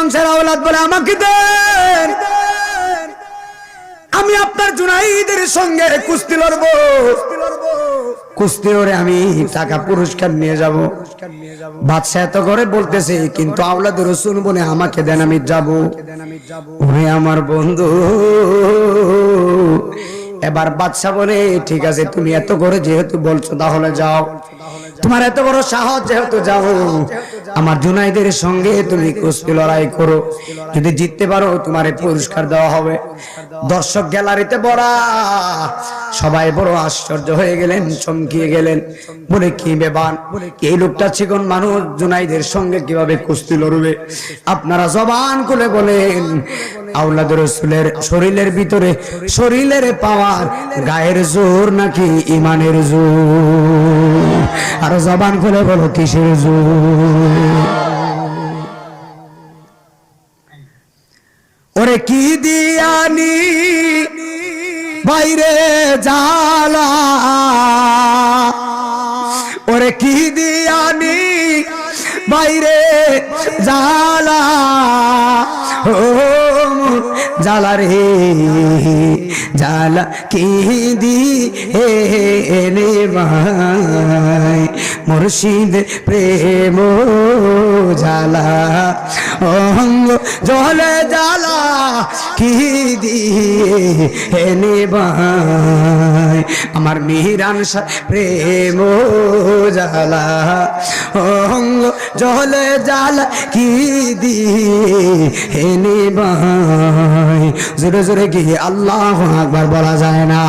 মানুষের আওলাদ বলে আমাকে দেন, আমি আপনার জুনাইদের সঙ্গে কুস্তি লড়বো, কুস্তি লড়ে আমি টাকা পুরস্কার নিয়ে যাব। বাদশা এত করে বলতেছে, কিন্তু আওলাদ রাসূল বলে আমাকে দেন, আমি যাব। ওরে আমার বন্ধু, এবার বাদশা বলে ঠিক আছে, তুমি এত করে যেহেতু বলছো তাহলে যাও, তোমার এত বড় সাহস যেহেতু, যাও আমার জুনাইদের সঙ্গে তুমি কুস্তি লড়াই করো, যদি জিততে পারো তোমার পুরস্কার দেওয়া হবে। দর্শক গ্যালারিতে বড়া, সবাই বড় আশ্চর্য হয়ে গেলেন, চমকিয়ে গেলেন, বলে কি বেবান, এই লোকটা চিকন মানুষ জুনাইদের সঙ্গে কিভাবে কুস্তি লড়বে? আপনারা জবান খুলে বলেন, আওলাদ রাসূলের শরীরের ভিতরে শরীরের পাওয়ার গায়ের জোর নাকি ইমানের জোর? আর জবান খুলে বলো কিসের জোর? ওরে কি দিয়ানি বাইরে জালা, ওরে কি দিয়ানি বাইরে জালা, ও জালা রে জালা কি দি এনে ভাই, মুর্শিদ প্রেম জালা অঙ্গ জলে জালা কি দি এনে ভাই, আমার মিহিরান প্রেম জালা অঙ্গ জলে জালা কি দি এনে ভাই। জোরে জোরে কি আল্লাহু আকবার বলা যায় না?